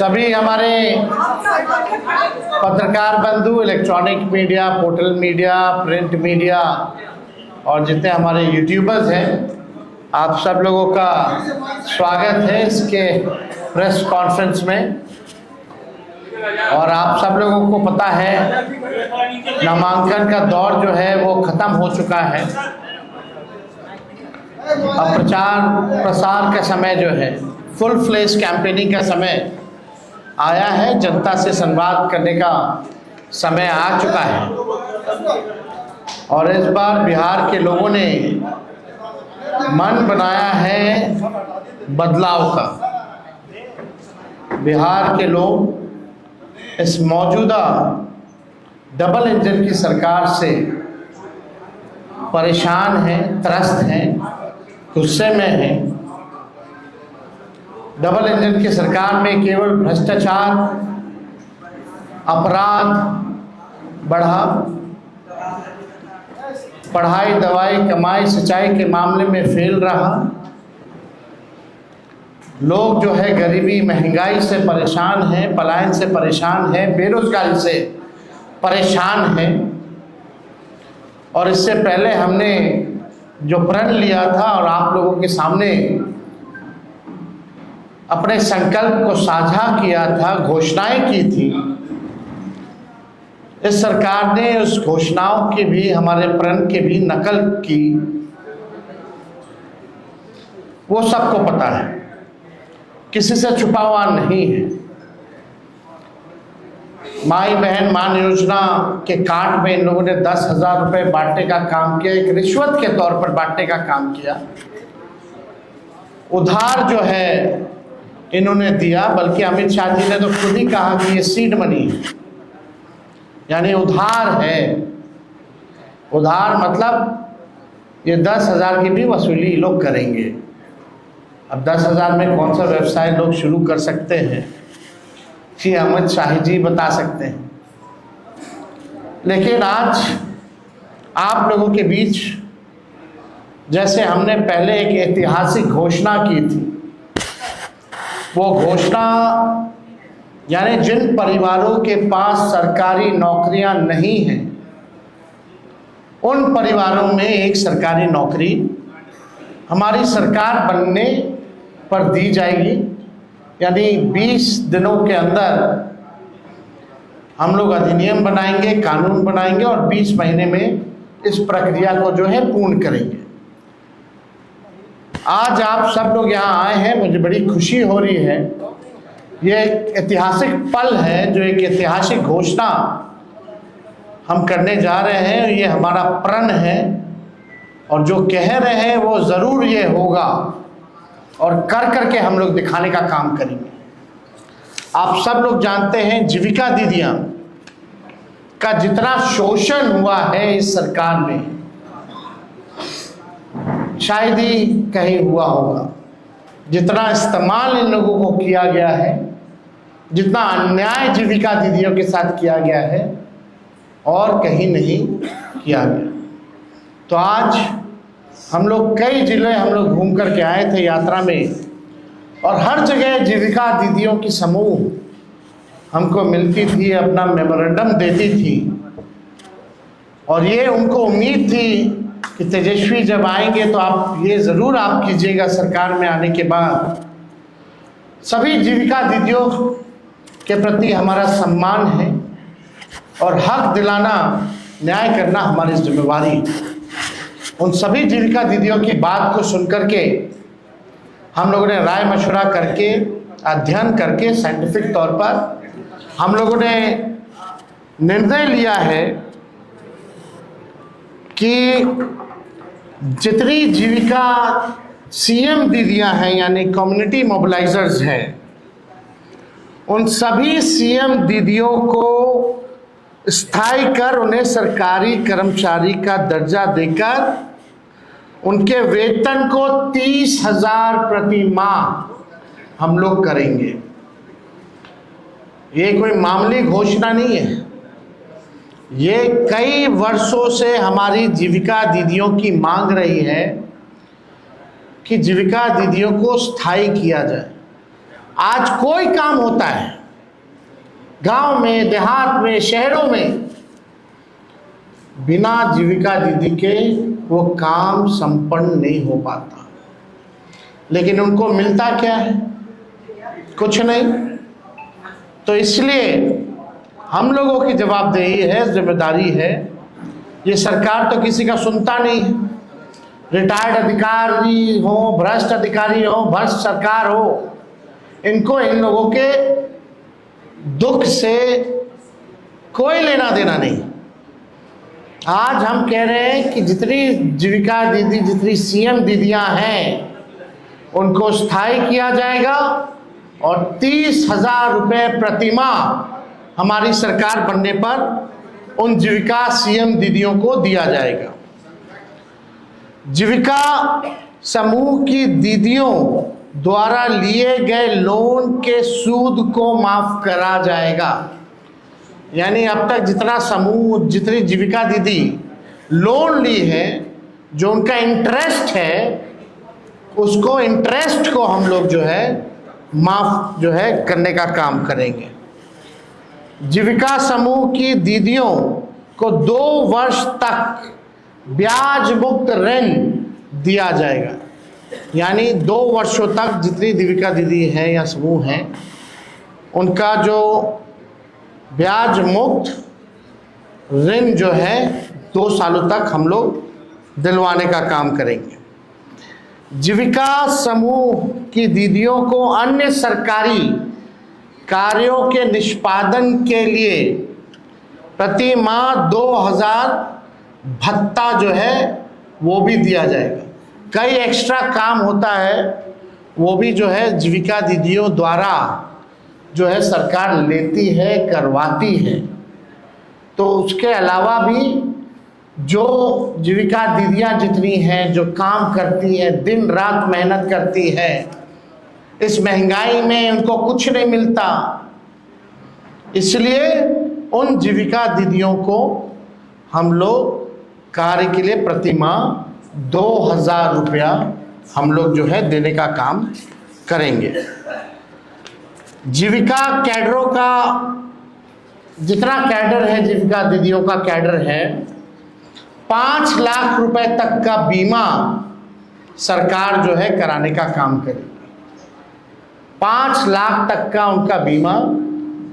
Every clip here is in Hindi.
सभी हमारे पत्रकार बंधु, electronic media, portal media, print media और जितने हमारे यूट्यूबर्स हैं, आप सब लोगों का स्वागत है इसके प्रेस कॉन्फ्रेंस में। और आप सब लोगों को पता है नामांकन का दौर जो है वो ख़त्म हो चुका है। अब प्रचार प्रसार का समय जो है, फुल फ्लेज कैंपेनिंग का समय आया है। जनता से संवाद करने का समय आ चुका है और इस बार बिहार के लोगों ने मन बनाया है बदलाव का। बिहार के लोग इस मौजूदा डबल इंजन की सरकार से परेशान हैं, त्रस्त हैं, गुस्से में हैं। डबल इंजन की सरकार में केवल भ्रष्टाचार, अपराध बढ़ा, पढ़ाई, दवाई, कमाई, सिंचाई के मामले में फेल रहा। लोग जो है गरीबी, महंगाई से परेशान हैं, पलायन से परेशान हैं, बेरोजगारी से परेशान हैं। और इससे पहले हमने जो प्रण लिया था और आप लोगों के सामने अपने संकल्प को साझा किया था, घोषणाएं की थी, इस सरकार ने उस घोषणाओं की भी, हमारे प्रण की भी नकल की। वो सबको पता है, किसी से छुपा हुआ नहीं है। माई बहन मान योजना के कार्ड में इन लोगों ने 10,000 रुपये बांटने का काम किया, एक रिश्वत के तौर पर बांटने का काम किया। उधार जो है इन्होंने दिया, बल्कि अमित शाह जी ने तो खुद ही कहा कि ये सीड मनी है, यानी उधार है। उधार मतलब ये 10,000 की भी वसूली लोग करेंगे। अब 10,000 में कौन सा व्यवसाय लोग शुरू कर सकते हैं, ये अमित शाह जी बता सकते हैं। लेकिन आज आप लोगों के बीच जैसे हमने पहले एक ऐतिहासिक घोषणा की थी, वो घोषणा यानी जिन परिवारों के पास सरकारी नौकरियां नहीं हैं, उन परिवारों में एक सरकारी नौकरी हमारी सरकार बनने पर दी जाएगी। यानी 20 दिनों के अंदर हम लोग अधिनियम बनाएंगे, कानून बनाएंगे और 20 महीने में इस प्रक्रिया को जो है पूर्ण करेंगे। आज आप सब लोग यहाँ आए हैं, मुझे बड़ी खुशी हो रही है। ये एक ऐतिहासिक पल है, जो एक ऐतिहासिक घोषणा हम करने जा रहे हैं। ये हमारा प्रण है और जो कह रहे हैं वो ज़रूर ये होगा और कर करके हम लोग दिखाने का काम करेंगे। आप सब लोग जानते हैं जीविका दीदियाँ का जितना शोषण हुआ है इस सरकार में, शायद ही कहीं हुआ होगा। जितना इस्तेमाल इन लोगों को किया गया है, जितना अन्याय जीविका दीदियों के साथ किया गया है, और कहीं नहीं किया गया। तो आज हम लोग कई जिले हम लोग घूम करके आए थे यात्रा में, और हर जगह जीविका दीदियों की समूह हमको मिलती थी, अपना मेमोरेंडम देती थी। और ये उनको उम्मीद थी कि तेजस्वी जब आएंगे तो आप ये ज़रूर आप कीजिएगा सरकार में आने के बाद। सभी जीविका दीदियों के प्रति हमारा सम्मान है और हक दिलाना, न्याय करना हमारी जिम्मेवारी। उन सभी जीविका दीदियों की बात को सुनकर के हम लोगों ने राय मशवरा करके, अध्ययन करके, साइंटिफिक तौर पर हम लोगों ने निर्णय लिया है कि जितनी जीविका सीएम दीदियां हैं, यानी कम्युनिटी मोबिलाइजर्स हैं, उन सभी सीएम दीदियों को स्थायी कर उन्हें सरकारी कर्मचारी का दर्जा देकर उनके वेतन को 30,000 प्रति माह हम लोग करेंगे। ये कोई मामूली घोषणा नहीं है, ये कई वर्षों से हमारी जीविका दीदियों की मांग रही है कि जीविका दीदियों को स्थायी किया जाए। आज कोई काम होता है गांव में, देहात में, शहरों में, बिना जीविका दीदी के वो काम संपन्न नहीं हो पाता। लेकिन उनको मिलता क्या है? कुछ नहीं। तो इसलिए हम लोगों की जवाबदेही है, जिम्मेदारी है। ये सरकार तो किसी का सुनता नहीं है। रिटायर्ड अधिकारी हो, भ्रष्ट अधिकारी हो, भ्रष्ट सरकार हो, इनको इन लोगों के दुख से कोई लेना देना नहीं। आज हम कह रहे हैं कि जितनी जीविका दीदी, जितनी सीएम दीदियां हैं, उनको स्थायी किया जाएगा और 30,000 रुपये प्रतिमाह हमारी सरकार बनने पर उन जीविका सीएम दीदियों को दिया जाएगा। जीविका समूह की दीदियों द्वारा लिए गए लोन के सूद को माफ करा जाएगा। यानी अब तक जितना समूह, जितनी जीविका दीदी लोन ली है, जो उनका इंटरेस्ट है, उसको इंटरेस्ट को हम लोग जो है माफ जो है करने का काम करेंगे। जीविका समूह की दीदियों को 2 वर्ष तक ब्याज मुक्त ऋण दिया जाएगा। यानी 2 वर्षों तक जितनी जीविका दीदी हैं या समूह हैं, उनका जो ब्याज मुक्त ऋण जो है 2 सालों तक हम लोग दिलवाने का काम करेंगे। जीविका समूह की दीदियों को अन्य सरकारी कार्यों के निष्पादन के लिए प्रति माह 2,000 भत्ता जो है वो भी दिया जाएगा। कई एक्स्ट्रा काम होता है, वो भी जो है जीविका दीदियों द्वारा जो है सरकार लेती है, करवाती है। तो उसके अलावा भी जो जीविका दीदियां जितनी हैं, जो काम करती हैं, दिन रात मेहनत करती हैं, इस महंगाई में उनको कुछ नहीं मिलता, इसलिए उन जीविका दीदियों को हम लोग कार्य के लिए प्रति माह 2,000 रुपया हम लोग जो है देने का काम करेंगे। जीविका कैडरों का जितना कैडर है, जीविका दीदियों का कैडर है, 5 लाख रुपए तक का बीमा सरकार जो है कराने का काम करेगी। 5 लाख तक का उनका बीमा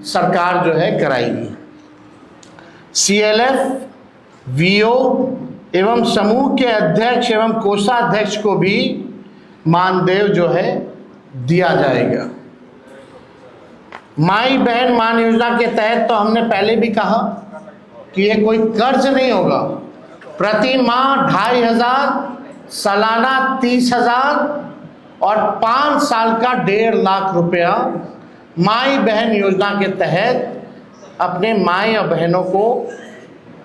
सरकार जो है कराएगी। CLF, VO एवं समूह के अध्यक्ष एवं कोषाध्यक्ष को भी मानदेय जो है दिया जाएगा। माई बहन मान योजना के तहत तो हमने पहले भी कहा कि ये कोई कर्ज नहीं होगा। प्रति माह 2,500, सालाना 30,000 और 5 साल का 1.5 लाख रुपया माई बहन योजना के तहत अपने माई और बहनों को,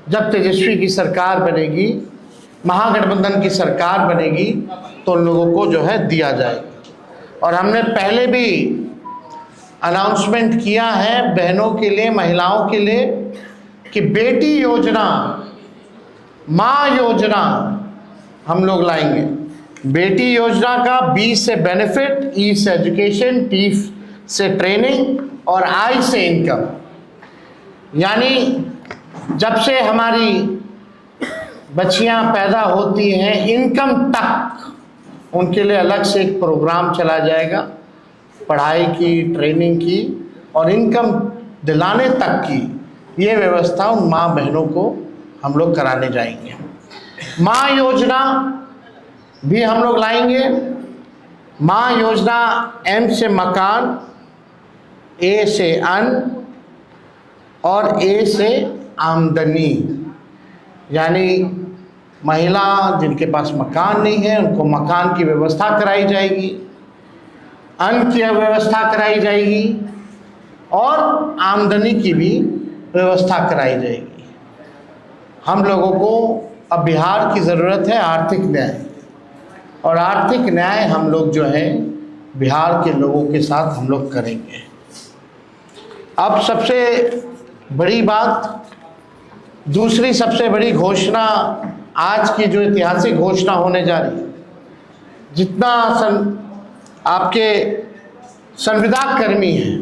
जब तेजस्वी की सरकार बनेगी, महागठबंधन की सरकार बनेगी, तो उन लोगों को जो है दिया जाएगा। और हमने पहले भी अनाउंसमेंट किया है बहनों के लिए, महिलाओं के लिए, कि बेटी योजना, माँ योजना हम लोग लाएंगे। बेटी योजना का B से बेनिफिट, E से एजुकेशन, T से ट्रेनिंग और I से इनकम। यानी जब से हमारी बच्चियां पैदा होती हैं, इनकम तक उनके लिए अलग से एक प्रोग्राम चला जाएगा, पढ़ाई की, ट्रेनिंग की और इनकम दिलाने तक की ये व्यवस्था उन माँ बहनों को हम लोग कराने जाएंगे। माँ योजना भी हम लोग लाएंगे। माँ योजना M से मकान, A से अन्न और A से आमदनी। यानी महिला जिनके पास मकान नहीं है, उनको मकान की व्यवस्था कराई जाएगी, अन्न की व्यवस्था कराई जाएगी और आमदनी की भी व्यवस्था कराई जाएगी। हम लोगों को अब बिहार की ज़रूरत है आर्थिक न्याय, और आर्थिक न्याय हम लोग जो है बिहार के लोगों के साथ हम लोग करेंगे। अब सबसे बड़ी बात, दूसरी सबसे बड़ी घोषणा, आज की जो ऐतिहासिक घोषणा होने जा रही है, जितना आपके संविदा कर्मी हैं,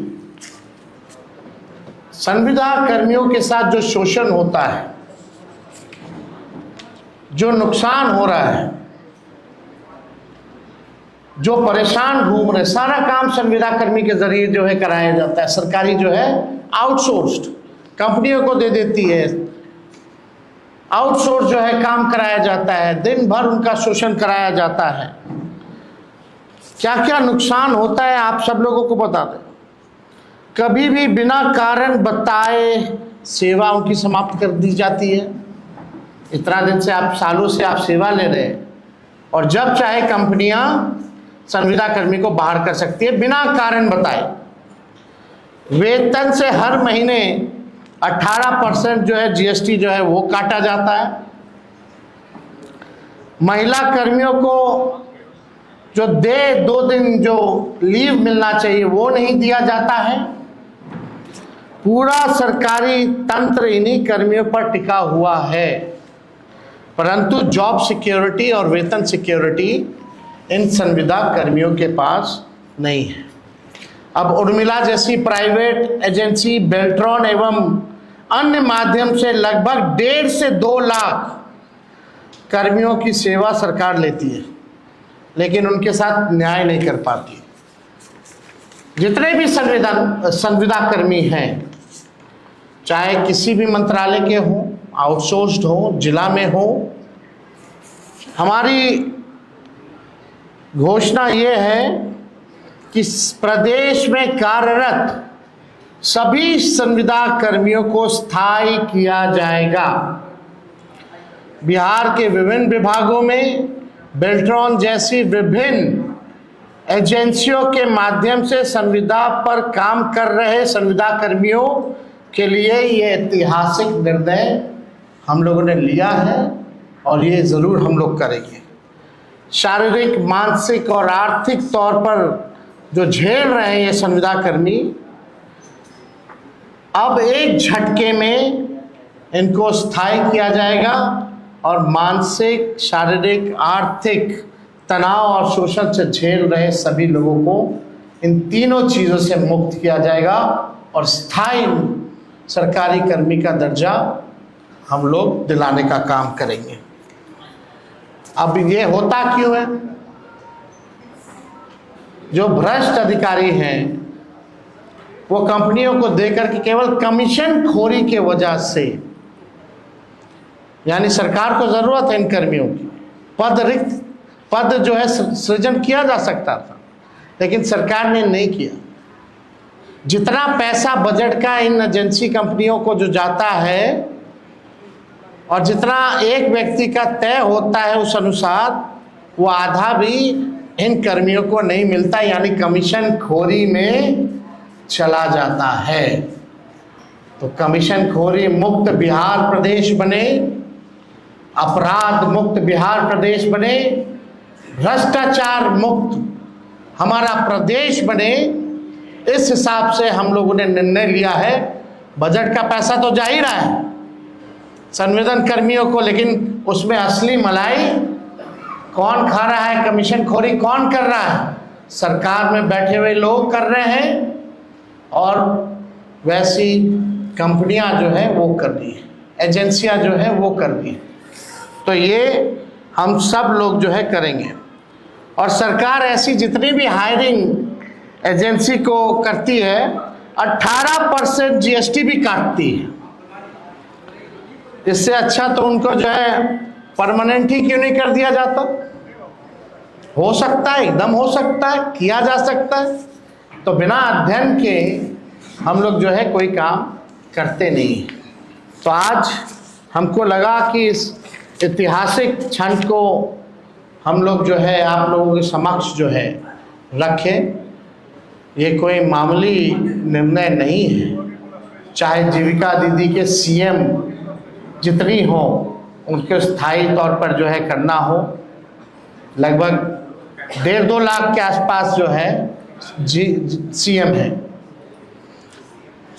संविदा कर्मियों के साथ जो शोषण होता है, जो नुकसान हो रहा है, जो परेशान घूम रहे, सारा काम संविदा कर्मी के जरिए जो है कराया जाता है। सरकारी जो है आउटसोर्स्ड कंपनियों को दे देती है, आउटसोर्स जो है काम कराया जाता है, दिन भर उनका शोषण कराया जाता है। क्या क्या नुकसान होता है आप सब लोगों को बता दें। कभी भी बिना कारण बताए सेवा उनकी समाप्त कर दी जाती है। इतना दिन से आप, सालों से आप सेवा ले रहे हैं, और जब चाहे कंपनियां संविदा कर्मी को बाहर कर सकती है बिना कारण बताए। वेतन से हर महीने 18% जो है जीएसटी जो है वो काटा जाता है। महिला कर्मियों को जो 2 दिन जो लीव मिलना चाहिए वो नहीं दिया जाता है। पूरा सरकारी तंत्र इन्हीं कर्मियों पर टिका हुआ है, परंतु जॉब सिक्योरिटी और वेतन सिक्योरिटी इन संविदा कर्मियों के पास नहीं है। अब उर्मिला जैसी प्राइवेट एजेंसी बेल्ट्रॉन एवं अन्य माध्यम से लगभग 1.5 से 2 लाख कर्मियों की सेवा सरकार लेती है, लेकिन उनके साथ न्याय नहीं कर पाती। जितने भी संविदा कर्मी हैं, चाहे किसी भी मंत्रालय के हों, आउटसोर्स्ड हो, जिला में हो, हमारी घोषणा ये है कि प्रदेश में कार्यरत सभी संविदा कर्मियों को स्थायी किया जाएगा। बिहार के विभिन्न विभागों में बेल्ट्रॉन जैसी विभिन्न एजेंसियों के माध्यम से संविदा पर काम कर रहे संविदा कर्मियों के लिए ये ऐतिहासिक निर्णय हम लोगों ने लिया है, और ये ज़रूर हम लोग करेंगे। शारीरिक, मानसिक और आर्थिक तौर पर जो झेल रहे हैं ये संविदा कर्मी, अब एक झटके में इनको स्थायी किया जाएगा और मानसिक, शारीरिक, आर्थिक तनाव और शोषण से झेल रहे सभी लोगों को इन तीनों चीज़ों से मुक्त किया जाएगा और स्थायी सरकारी कर्मी का दर्जा हम लोग दिलाने का काम करेंगे। अब ये होता क्यों है? जो भ्रष्ट अधिकारी हैं वो कंपनियों को देकर के केवल कमीशन खोरी के वजह से, यानी सरकार को जरूरत है इन कर्मियों की, रिक्त पद जो है सृजन किया जा सकता था, लेकिन सरकार ने नहीं किया। जितना पैसा बजट का इन एजेंसी कंपनियों को जो जाता है और जितना एक व्यक्ति का तय होता है उस अनुसार, वो आधा भी इन कर्मियों को नहीं मिलता, यानी कमीशन खोरी में चला जाता है। तो कमीशन खोरी मुक्त बिहार प्रदेश बने, अपराध मुक्त बिहार प्रदेश बने, भ्रष्टाचार मुक्त हमारा प्रदेश बने, इस हिसाब से हम लोगों ने निर्णय लिया है। बजट का पैसा तो जा ही रहा है संविदा कर्मियों को, लेकिन उसमें असली मलाई कौन खा रहा है, कमीशन खोरी कौन कर रहा है? सरकार में बैठे हुए लोग कर रहे हैं, और वैसी कंपनियां जो है वो कर रही है, एजेंसियां जो है वो कर रही है। तो ये हम सब लोग जो है करेंगे। और सरकार ऐसी जितनी भी हायरिंग एजेंसी को करती है 18% जीएसटी भी काटती है। इससे अच्छा तो उनको जो है परमानेंट ही क्यों नहीं कर दिया जाता? हो सकता है, एकदम हो सकता है, किया जा सकता है। तो बिना अध्ययन के हम लोग जो है कोई काम करते नहीं। तो आज हमको लगा कि इस ऐतिहासिक क्षण को हम लोग जो है आप लोगों के समक्ष जो है रखें। ये कोई मामूली निर्णय नहीं है। चाहे जीविका दीदी के सीएम जितनी हो उनके स्थायी तौर पर जो है करना हो, लगभग 1.5-2 लाख के आसपास जो है सीएम है।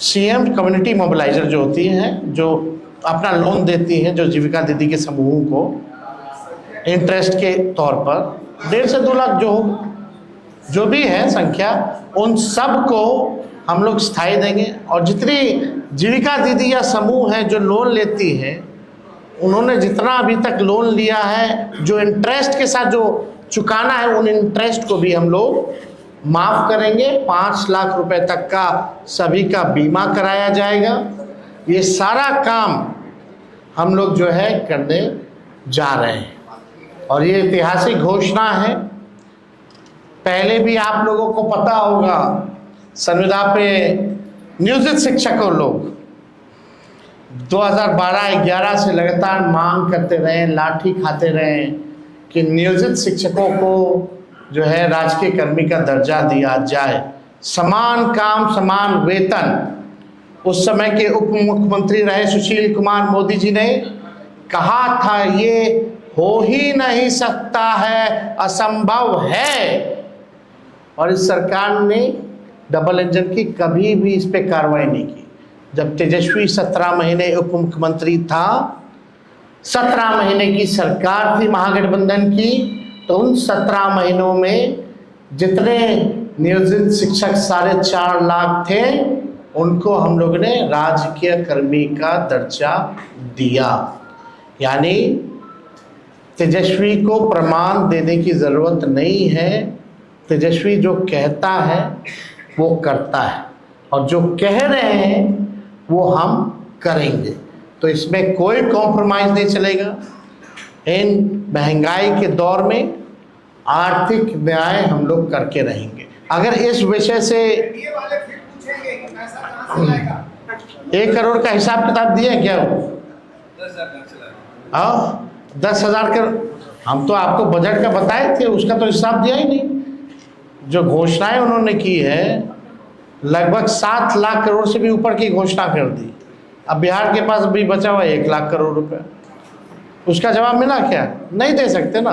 सीएम कम्युनिटी मोबिलाइजर जो होती हैं, जो अपना लोन देती हैं, जो जीविका दीदी के समूह को इंटरेस्ट के तौर पर 1.5 से 2 लाख जो हो, जो भी है संख्या, उन सब को हम लोग स्थायी देंगे। और जितनी जीविका दीदी या समूह है जो लोन लेती है, उन्होंने जितना अभी तक लोन लिया है, जो इंटरेस्ट के साथ जो चुकाना है, उन इंटरेस्ट को भी हम लोग माफ़ करेंगे। 5 लाख रुपए तक का सभी का बीमा कराया जाएगा। ये सारा काम हम लोग जो है करने जा रहे हैं और ये ऐतिहासिक घोषणा है। पहले भी आप लोगों को पता होगा, संविदा पे नियोजित शिक्षकों लोग 2012-11 से लगातार मांग करते रहे, लाठी खाते रहे कि नियोजित शिक्षकों को जो है राजकीय कर्मी का दर्जा दिया जाए, समान काम समान वेतन। उस समय के उप मुख्यमंत्री रहे सुशील कुमार मोदी जी ने कहा था ये हो ही नहीं सकता है, असंभव है। और इस सरकार ने डबल इंजन की कभी भी इस पे कार्रवाई नहीं की। जब तेजस्वी 17 महीने उप मुख्यमंत्री था, 17 महीने की सरकार थी महागठबंधन की, तो उन 17 महीनों में जितने नियोजित शिक्षक 4.5 लाख थे, उनको हम लोग ने राजकीय कर्मी का दर्जा दिया। यानी तेजस्वी को प्रमाण देने की ज़रूरत नहीं है। तेजस्वी जो कहता है वो करता है, और जो कह रहे हैं वो हम करेंगे। तो इसमें कोई कॉम्प्रोमाइज़ नहीं चलेगा। इन महंगाई के दौर में आर्थिक न्याय हम लोग करके रहेंगे। अगर इस विषय से 1 करोड़ का हिसाब किताब दिया क्या वो? 10,000 का हम तो आपको बजट का बताए थे, उसका तो हिसाब दिया ही नहीं। जो घोषणाएं उन्होंने की है, लगभग 7 लाख करोड़ से भी ऊपर की घोषणा कर दी। अब बिहार के पास अभी बचा हुआ 1 लाख करोड़ रुपए, उसका जवाब मिला क्या? नहीं दे सकते ना।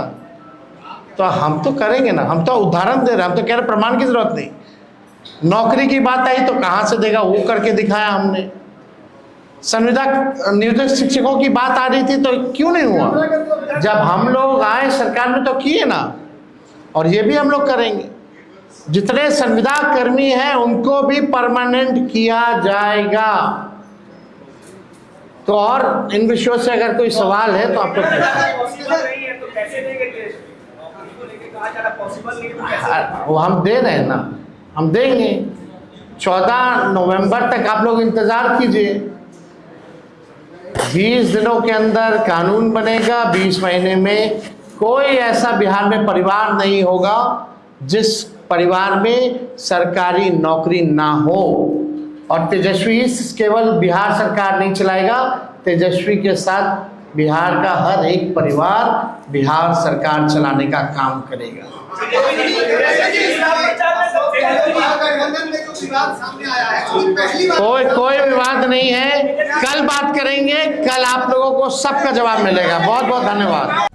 तो हम तो करेंगे ना, हम तो उदाहरण दे रहे हैं, हम तो कह रहे प्रमाण की जरूरत नहीं। नौकरी की बात आई तो कहाँ से देगा, वो करके दिखाया हमने। संविदा नियोजित शिक्षकों की बात आ रही थी तो क्यों नहीं हुआ? जब हम लोग आए सरकार में तो किए ना, और ये भी हम लोग करेंगे। जितने संविदा कर्मी हैं उनको भी परमानेंट किया जाएगा। तो और इन विषयों से अगर कोई सवाल है तो आप लोग वो हम दे रहे हैं ना, हम देंगे। 14 नवंबर तक आप लोग इंतजार कीजिए। 20 दिनों के अंदर कानून बनेगा। 20 महीने में कोई ऐसा बिहार में परिवार नहीं होगा जिस परिवार में सरकारी नौकरी ना हो। और तेजस्वी केवल बिहार सरकार नहीं चलाएगा, तेजस्वी के साथ बिहार का हर एक परिवार बिहार सरकार चलाने का काम करेगा। कोई विवाद नहीं है। कल बात करेंगे, कल आप लोगों को सबका जवाब मिलेगा। बहुत बहुत धन्यवाद।